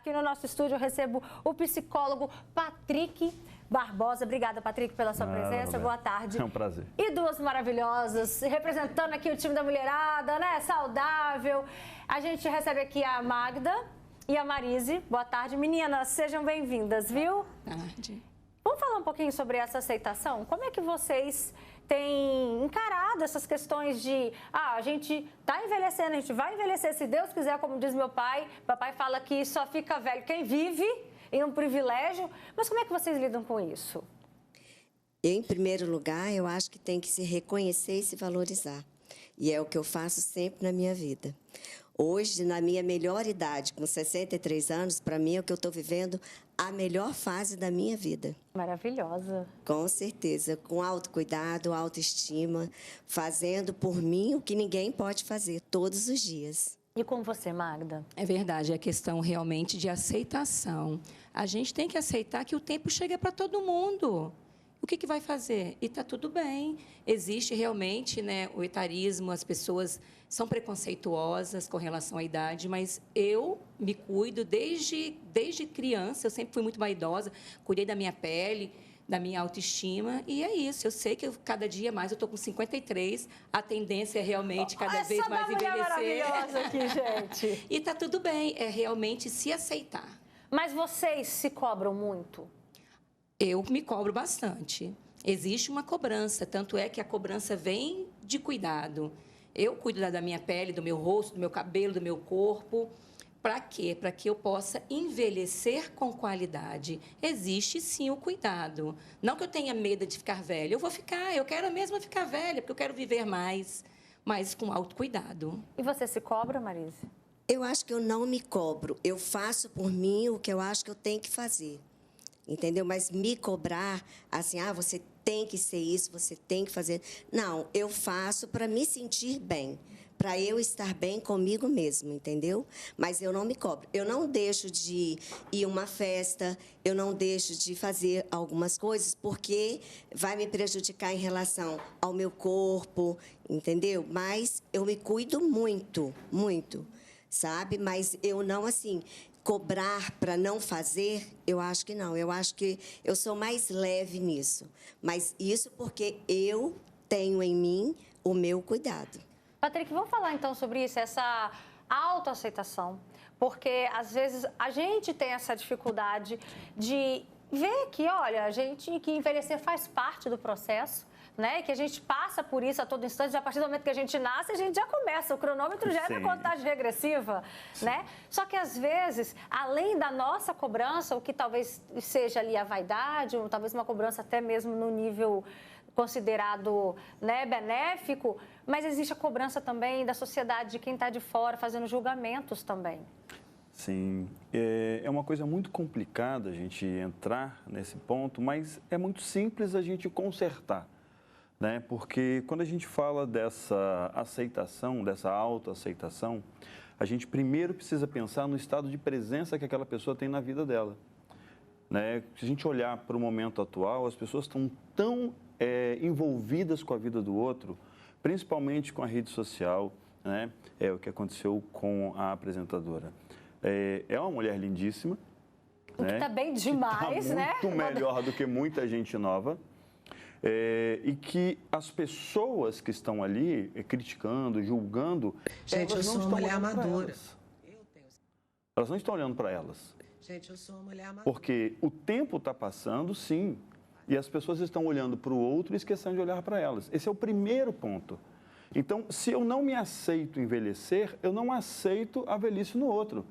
Aqui no nosso estúdio eu recebo o psicólogo Patrick Barbosa. Obrigada, Patrick, pela sua presença. Boa tarde. É um prazer. E duas maravilhosas, representando aqui o time da mulherada, né? Saudável. A gente recebe aqui a Magda e a Marise. Boa tarde, meninas. Sejam bem-vindas, viu? Boa tarde. Vamos falar um pouquinho sobre essa aceitação? Como é que vocês têm encarado essas questões de a gente está envelhecendo, a gente vai envelhecer, se Deus quiser, como diz meu pai. Papai fala que só fica velho quem vive, em um privilégio. Mas como é que vocês lidam com isso? Em primeiro lugar, eu acho que tem que se reconhecer e se valorizar. E é o que eu faço sempre na minha vida. Hoje, na minha melhor idade, com 63 anos, para mim é o que eu estou vivendo a melhor fase da minha vida. Maravilhosa. Com certeza, com autocuidado, autoestima, fazendo por mim o que ninguém pode fazer todos os dias. E com você, Magda? É verdade, é questão realmente de aceitação. A gente tem que aceitar que o tempo chega para todo mundo. O que vai fazer? E está tudo bem. Existe realmente, né, o etarismo, as pessoas são preconceituosas com relação à idade, mas eu me cuido desde criança, eu sempre fui muito vaidosa, cuidei da minha pele, da minha autoestima, e é isso. Eu sei que cada dia mais, eu estou com 53, a tendência é realmente cada vez mais envelhecer. Maravilhosa aqui, gente. E está tudo bem, é realmente se aceitar. Mas vocês se cobram muito? Eu me cobro bastante. Existe uma cobrança, tanto é que a cobrança vem de cuidado. Eu cuido da minha pele, do meu rosto, do meu cabelo, do meu corpo. Para quê? Para que eu possa envelhecer com qualidade. Existe, sim, o cuidado. Não que eu tenha medo de ficar velha. Eu vou ficar, eu quero mesmo ficar velha, porque eu quero viver mais, mas com autocuidado. E você se cobra, Marise? Eu acho que eu não me cobro. Eu faço por mim o que eu acho que eu tenho que fazer. Entendeu? Mas me cobrar, assim, você tem que ser isso, você tem que fazer. Não, eu faço para me sentir bem, para eu estar bem comigo mesmo, entendeu? Mas eu não me cobro. Eu não deixo de ir a uma festa, eu não deixo de fazer algumas coisas, porque vai me prejudicar em relação ao meu corpo, entendeu? Mas eu me cuido muito, muito, sabe? Mas eu não, assim, cobrar para não fazer, eu acho que não. Eu acho que eu sou mais leve nisso. Mas isso porque eu tenho em mim o meu cuidado. Patrick, vamos falar então sobre isso, essa autoaceitação. Porque, às vezes, a gente tem essa dificuldade de ver que, olha, que envelhecer faz parte do processo, né? Que a gente passa por isso a todo instante, a partir do momento que a gente nasce, a gente já começa, o cronômetro já é na contagem regressiva, né? Só que, às vezes, além da nossa cobrança, o que talvez seja ali a vaidade, ou talvez uma cobrança até mesmo no nível considerado, né, benéfico, mas existe a cobrança também da sociedade, de quem está de fora, fazendo julgamentos também. Sim, é uma coisa muito complicada a gente entrar nesse ponto, mas é muito simples a gente consertar. Né? Porque quando a gente fala dessa aceitação, dessa autoaceitação, a gente primeiro precisa pensar no estado de presença que aquela pessoa tem na vida dela. Né? Se a gente olhar para o momento atual, as pessoas estão tão envolvidas com a vida do outro, principalmente com a rede social, né? É o que aconteceu com a apresentadora. É uma mulher lindíssima. O que está bem demais, né? Muito melhor do que muita gente nova. E que as pessoas que estão ali criticando, julgando, gente, eu sou uma mulher madura. Elas não estão olhando para elas. Gente, eu sou uma mulher madura. Porque o tempo está passando, sim, e as pessoas estão olhando para o outro e esquecendo de olhar para elas. Esse é o primeiro ponto. Então, se eu não me aceito envelhecer, eu não aceito a velhice no outro.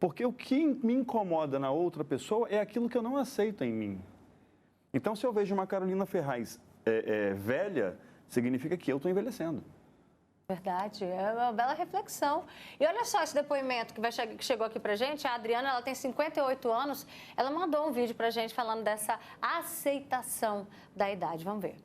Porque o que me incomoda na outra pessoa é aquilo que eu não aceito em mim. Então, se eu vejo uma Carolina Ferraz velha, significa que eu estou envelhecendo. Verdade, é uma bela reflexão. E olha só esse depoimento que chegou aqui pra gente. A Adriana, ela tem 58 anos, ela mandou um vídeo pra gente falando dessa aceitação da idade. Vamos ver.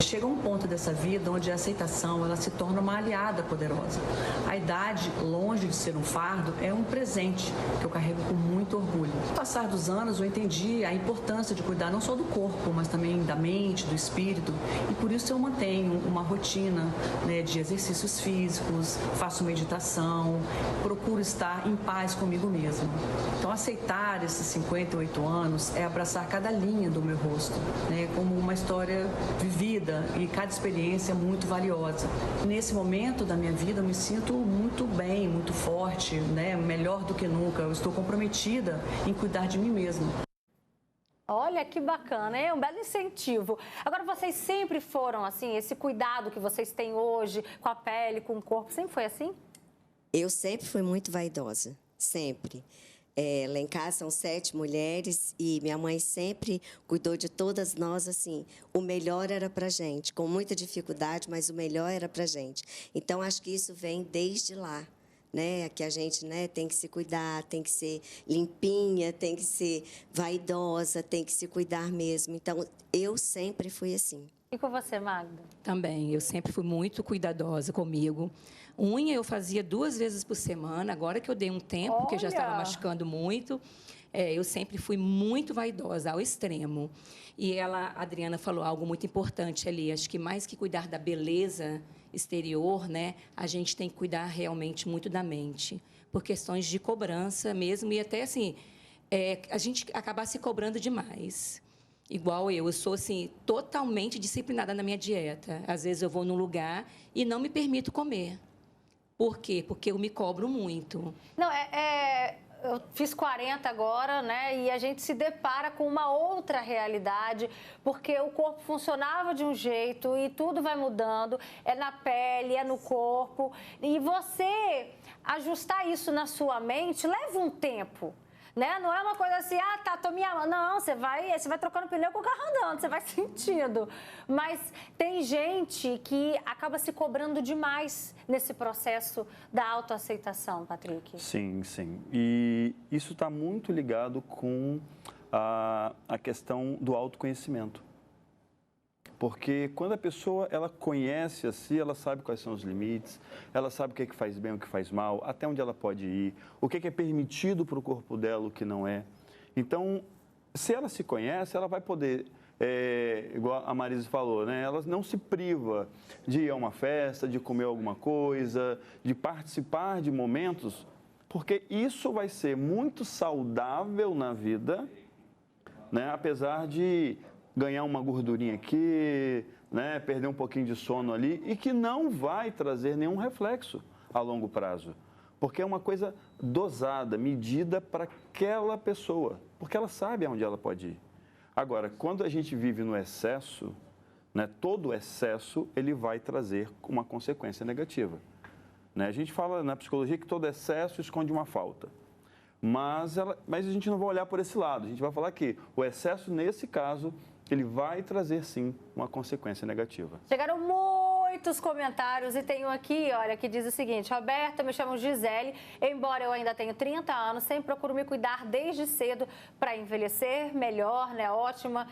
chega um ponto dessa vida onde a aceitação ela se torna uma aliada poderosa. A idade, longe de ser um fardo, é um presente que eu carrego com muito orgulho. No passar dos anos, eu entendi a importância de cuidar não só do corpo, mas também da mente, do espírito, e por isso eu mantenho uma rotina, né, de exercícios físicos, faço meditação, procuro estar em paz comigo mesma. Então, aceitar esses 58 anos é abraçar cada linha do meu rosto, né, como uma história vivida, e cada experiência é muito valiosa. Nesse momento da minha vida, eu me sinto muito bem, muito forte, né, melhor do que nunca. Eu estou comprometida em cuidar de mim mesma. Olha que bacana, é um belo incentivo. Agora, vocês sempre foram assim, esse cuidado que vocês têm hoje com a pele, com o corpo, sempre foi assim? Eu sempre fui muito vaidosa, sempre. Lá em casa são 7 mulheres e minha mãe sempre cuidou de todas nós, assim, o melhor era pra gente, com muita dificuldade, mas o melhor era pra gente. Então, acho que isso vem desde lá, né? Que a gente, né, tem que se cuidar, tem que ser limpinha, tem que ser vaidosa, tem que se cuidar mesmo. Então, eu sempre fui assim. E com você, Magda? Também, eu sempre fui muito cuidadosa comigo. Unha eu fazia 2 vezes por semana, agora que eu dei um tempo, porque já estava machucando muito, eu sempre fui muito vaidosa, ao extremo. E a Adriana falou algo muito importante ali, acho que mais que cuidar da beleza exterior, né, a gente tem que cuidar realmente muito da mente, por questões de cobrança mesmo, e até assim, a gente acabar se cobrando demais. Igual eu sou, assim, totalmente disciplinada na minha dieta. Às vezes eu vou num lugar e não me permito comer. Por quê? Porque eu me cobro muito. Não, eu fiz 40 agora, né? E a gente se depara com uma outra realidade, porque o corpo funcionava de um jeito e tudo vai mudando. É na pele, é no corpo. E você ajustar isso na sua mente leva um tempo. Né? Não é uma coisa assim, tô me amando. Não, você vai trocando pneu com o carro andando, você vai sentindo. Mas tem gente que acaba se cobrando demais nesse processo da autoaceitação, Patrick. Sim, sim. E isso está muito ligado com a questão do autoconhecimento. Porque quando a pessoa ela conhece a si, ela sabe quais são os limites, ela sabe o que é que faz bem, o que faz mal, até onde ela pode ir, o que é permitido para o corpo dela, o que não é. Então, se ela se conhece, ela vai poder, igual a Marisa falou, né? Ela não se priva de ir a uma festa, de comer alguma coisa, de participar de momentos, porque isso vai ser muito saudável na vida, né? Apesar de ganhar uma gordurinha aqui, né, perder um pouquinho de sono ali, e que não vai trazer nenhum reflexo a longo prazo. Porque é uma coisa dosada, medida para aquela pessoa, porque ela sabe aonde ela pode ir. Agora, quando a gente vive no excesso, né, todo excesso ele vai trazer uma consequência negativa. Né? A gente fala na psicologia que todo excesso esconde uma falta. Mas a gente não vai olhar por esse lado, a gente vai falar que o excesso, nesse caso, ele vai trazer, sim, uma consequência negativa. Chegaram muitos comentários e tem um aqui, olha, que diz o seguinte: Roberta, me chamo Gisele, embora eu ainda tenha 30 anos, sempre procuro me cuidar desde cedo para envelhecer melhor, né? Ótima.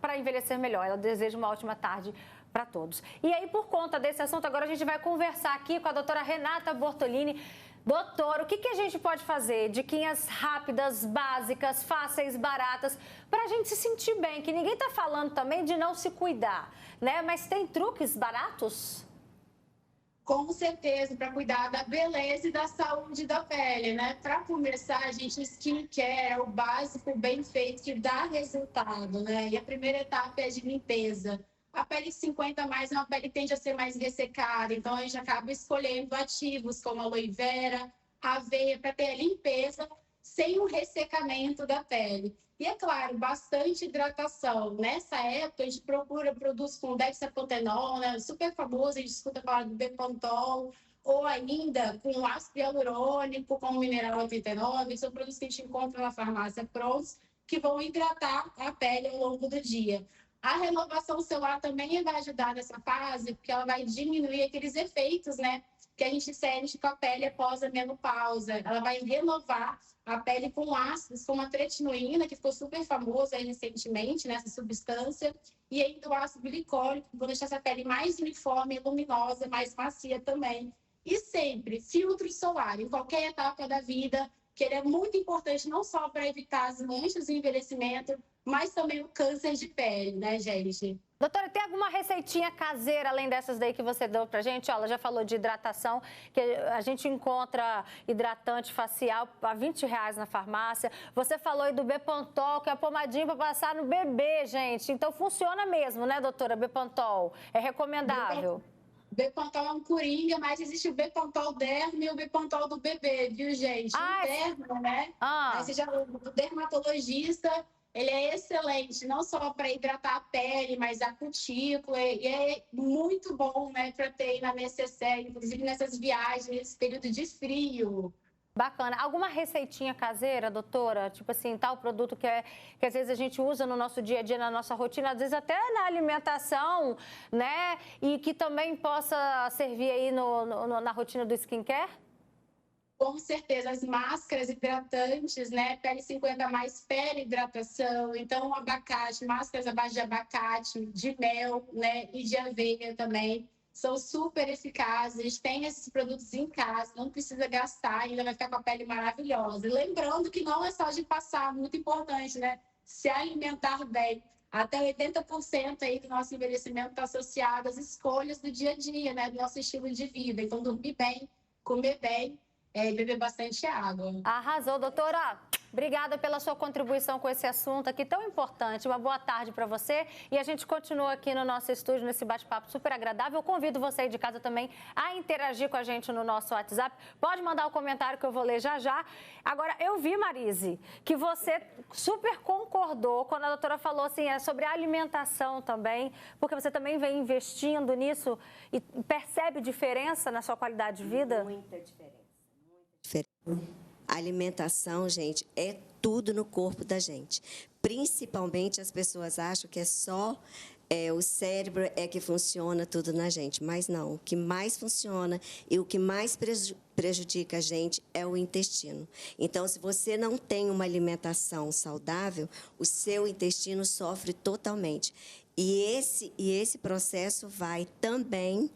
Para envelhecer melhor. Ela deseja uma ótima tarde para todos. E aí, por conta desse assunto, agora a gente vai conversar aqui com a doutora Renata Bortolini. Doutor, o que a gente pode fazer? Diquinhas rápidas, básicas, fáceis, baratas, para a gente se sentir bem, que ninguém está falando também de não se cuidar, né? Mas tem truques baratos? Com certeza, para cuidar da beleza e da saúde da pele, né? Para começar, gente, skincare é o básico bem feito que dá resultado, né? E a primeira etapa é de limpeza. A pele 50 mais é uma pele que tende a ser mais ressecada, então a gente acaba escolhendo ativos como aloe vera, aveia, para ter a limpeza sem o ressecamento da pele. E é claro, bastante hidratação. Nessa época, a gente procura produtos com dexapantenol, né? Super famoso, a gente escuta falar do Bepantol, ou ainda com ácido hialurônico, com mineral 89, são produtos que a gente encontra na farmácia prontos, que vão hidratar a pele ao longo do dia. A renovação celular também vai ajudar nessa fase, porque ela vai diminuir aqueles efeitos, né, que a gente sente com a pele após a menopausa. Ela vai renovar a pele com ácidos, como a tretinoína, que ficou super famosa aí recentemente, né, essa substância, e ainda o ácido glicólico, que vão deixar essa pele mais uniforme, luminosa, mais macia também. E sempre, filtro solar, em qualquer etapa da vida, que ele é muito importante não só para evitar as manchas e envelhecimento, mas também o câncer de pele, né, gente? Doutora, tem alguma receitinha caseira, além dessas daí que você deu pra gente? Ó, ela já falou de hidratação, que a gente encontra hidratante facial a R$20 na farmácia. Você falou aí do Bepantol, que é a pomadinha para passar no bebê, gente. Então, funciona mesmo, né, doutora, Bepantol? É recomendável. Bepantol é um coringa, mas existe o Bepantol dermo e o Bepantol do bebê, viu, gente? O dermo, né? Aí você já, o dermatologista, ele é excelente, não só para hidratar a pele, mas a cutícula, e é muito bom, né, para ter aí na necessaire, inclusive nessas viagens, nesse período de frio. Bacana. Alguma receitinha caseira, doutora? Tipo assim, tal produto que às vezes a gente usa no nosso dia a dia, na nossa rotina, às vezes até na alimentação, né? E que também possa servir aí na rotina do skincare? Com certeza, as máscaras hidratantes, né? Pele 50 mais pele hidratação. Então, o abacate, máscaras à base de abacate, de mel, né? E de aveia também. São super eficazes, tem esses produtos em casa, não precisa gastar, ainda vai ficar com a pele maravilhosa. E lembrando que não é só de passar, muito importante, né? Se alimentar bem. Até 80% aí do nosso envelhecimento está associado às escolhas do dia a dia, né? Do nosso estilo de vida. Então, dormir bem, comer bem, e beber bastante água. Arrasou, doutora. Obrigada pela sua contribuição com esse assunto aqui tão importante. Uma boa tarde para você. E a gente continua aqui no nosso estúdio, nesse bate-papo super agradável. Eu convido você aí de casa também a interagir com a gente no nosso WhatsApp. Pode mandar o comentário que eu vou ler já já. Agora, eu vi, Marise, que você super concordou quando a doutora falou assim, sobre a alimentação também, porque você também vem investindo nisso e percebe diferença na sua qualidade de vida? Muita diferença. A alimentação, gente, é tudo no corpo da gente. Principalmente as pessoas acham que é só o cérebro que funciona tudo na gente. Mas não, o que mais funciona e o que mais prejudica a gente é o intestino. Então, se você não tem uma alimentação saudável, o seu intestino sofre totalmente. E esse processo vai também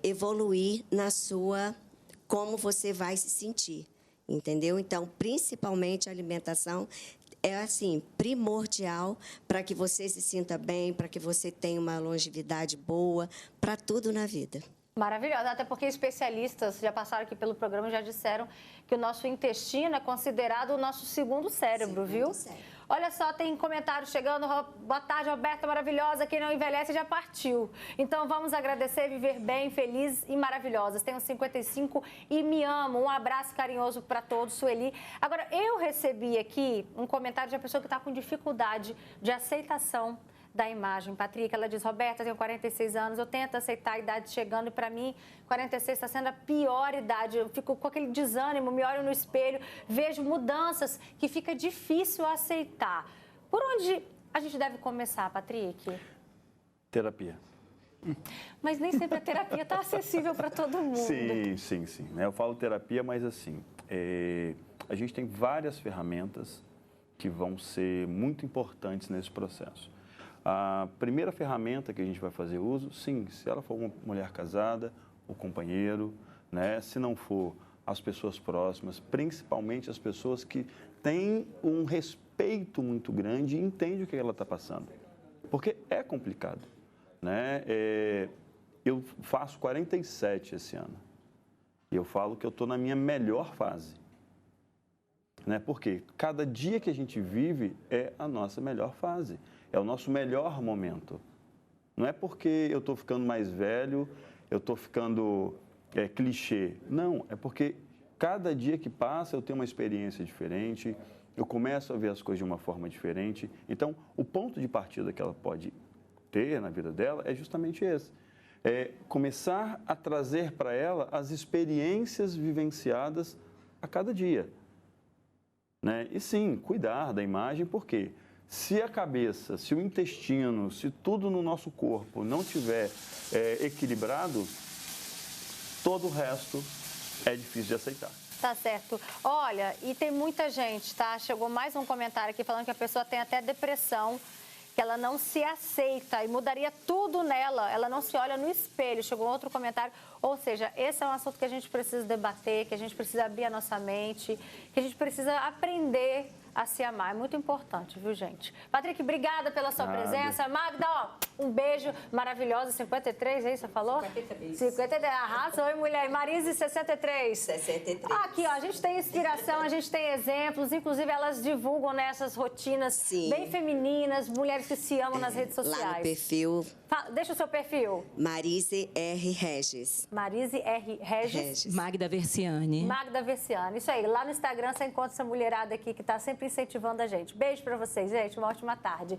evoluir na sua... como você vai se sentir, entendeu? Então, principalmente a alimentação é, assim, primordial para que você se sinta bem, para que você tenha uma longevidade boa, para tudo na vida. Maravilhosa, até porque especialistas já passaram aqui pelo programa e já disseram que o nosso intestino é considerado o nosso segundo cérebro, viu? Olha só, tem comentário chegando. Boa tarde, Roberta, maravilhosa. Quem não envelhece já partiu. Então, vamos agradecer, viver bem, felizes e maravilhosas. Tenho 55 e me amo. Um abraço carinhoso para todos, Sueli. Agora, eu recebi aqui um comentário de uma pessoa que está com dificuldade de aceitação da imagem. Patrick, ela diz, Roberta, tenho 46 anos, eu tento aceitar a idade chegando e para mim 46 está sendo a pior idade. Eu fico com aquele desânimo, me olho no espelho, vejo mudanças que fica difícil aceitar. Por onde a gente deve começar, Patrick? Terapia. Mas nem sempre a terapia está acessível para todo mundo. Sim. Eu falo terapia, mas assim, a gente tem várias ferramentas que vão ser muito importantes nesse processo. A primeira ferramenta que a gente vai fazer uso, sim, se ela for uma mulher casada, o companheiro, né? Se não for, as pessoas próximas, principalmente as pessoas que têm um respeito muito grande e entendem o que ela está passando. Porque é complicado, né? Eu faço 47 esse ano e eu falo que eu estou na minha melhor fase. Né? Porque cada dia que a gente vive é a nossa melhor fase. É o nosso melhor momento. Não é porque eu estou ficando mais velho, eu estou ficando clichê. Não, é porque cada dia que passa eu tenho uma experiência diferente, eu começo a ver as coisas de uma forma diferente. Então, o ponto de partida que ela pode ter na vida dela é justamente esse. É começar a trazer para ela as experiências vivenciadas a cada dia. Né? E sim, cuidar da imagem, porque se a cabeça, se o intestino, se tudo no nosso corpo não estiver equilibrado, todo o resto é difícil de aceitar. Tá certo. Olha, e tem muita gente, tá? Chegou mais um comentário aqui falando que a pessoa tem até depressão, que ela não se aceita e mudaria tudo nela, ela não se olha no espelho. Chegou outro comentário. Ou seja, esse é um assunto que a gente precisa debater, que a gente precisa abrir a nossa mente, que a gente precisa aprender a se amar. É muito importante, viu, gente? Patrick, obrigada pela sua presença. Magda, ó, um beijo maravilhosa. 53, aí você falou? 53. 53, arrasou, hein, mulher? Marise, 63. 63. Aqui, ó, a gente tem inspiração, a gente tem exemplos. Inclusive, elas divulgam nessas rotinas bem femininas, mulheres que se amam nas redes sociais. Lá no perfil... Deixa o seu perfil. Marise R. Regis. Marise R. Regis. Magda Versiani. Magda Versiani. Isso aí. Lá no Instagram você encontra essa mulherada aqui que está sempre incentivando a gente. Beijo para vocês, gente. Uma ótima tarde.